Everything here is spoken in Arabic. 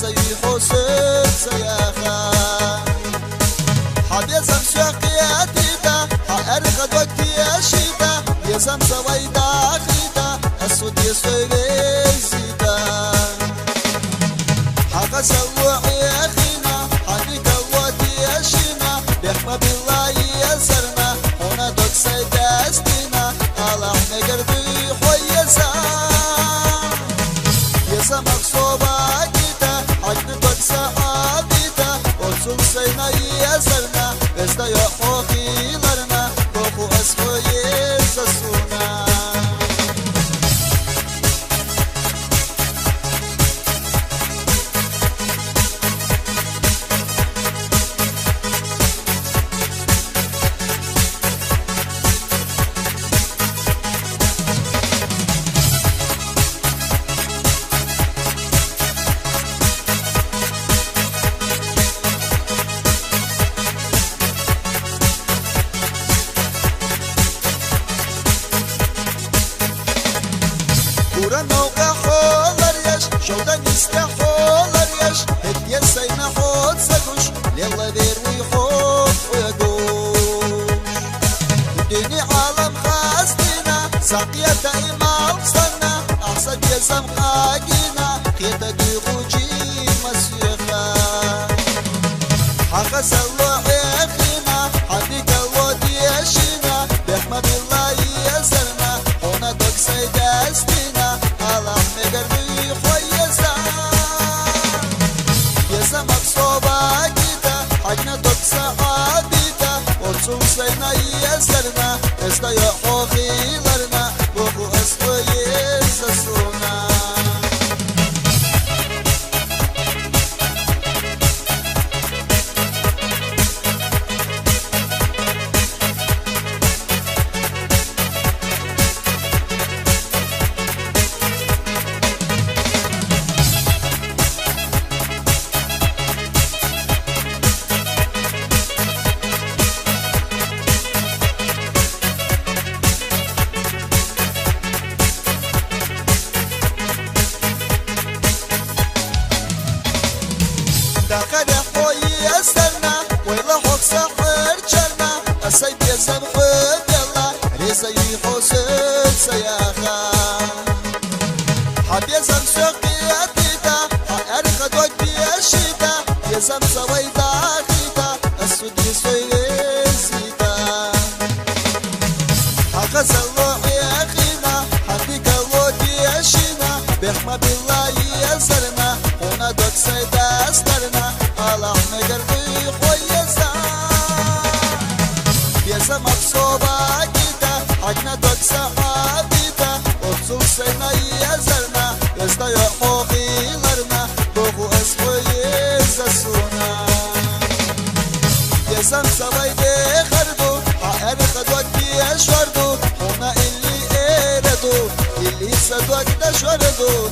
زي حسن سياخا حبيزم شقياتي دا حأرغد وقتي يا شيدا يزم سويدا خيدا السود يسوي زيدا حقا سوعي يا خينا حقيقة ودي يا شينا بحمى بالله يسرنا هنا دوك سيدا استينا على احنا قربي حويزا يزم مقصوبة كيدا حقنا دوك سعابيدا وصول سينا يسرنا بستا يحوكي لرنا بوكو اسمو يزسونا ورنوقع حولر يش شودا نستحولر يش هدية سينا حوت سقوش ليلا بير ويحوط ويقوش الدنيا عالم خاستنا ساقية دائما وصلنا أحسن يزم حاجينا خيطة ديروجي مسيخا حقا سلوح يخينا حقيقة ودي يشينا بحمد الله يسرنا هنا دوك سيدا استينا على مقربي خويزا يزا مقصوبة كيدا حقنا دوك سعابيدا وصول سينا يسرنا استا يحوخي لرنا بوكو اسكو يزسونا داخل حوي يسرنا ويلا حوك سحر جرنا السيد يزم حب يلا ريزا يحسن سياخا حب يزم شقياتي دا حأرغد وقتي يشيدا يزم سويدا خيدا السود يسوي زيدا حقا سلوح يا خينا حقيقة ودي يشينا بحمى بالله يسرنا هنا دوك سيدا استرنا على احنا قربي خويزا يزا مقصوبة كيدا حقنا دوك سعابيدا وصول سينا يزرنا يزدا يحوخي لرنا بوكو اسمو يزسونا يزم سويدي خردو حأرغد وقتي يشوردو هنا اللي ايردو اللي سدوك دشوردو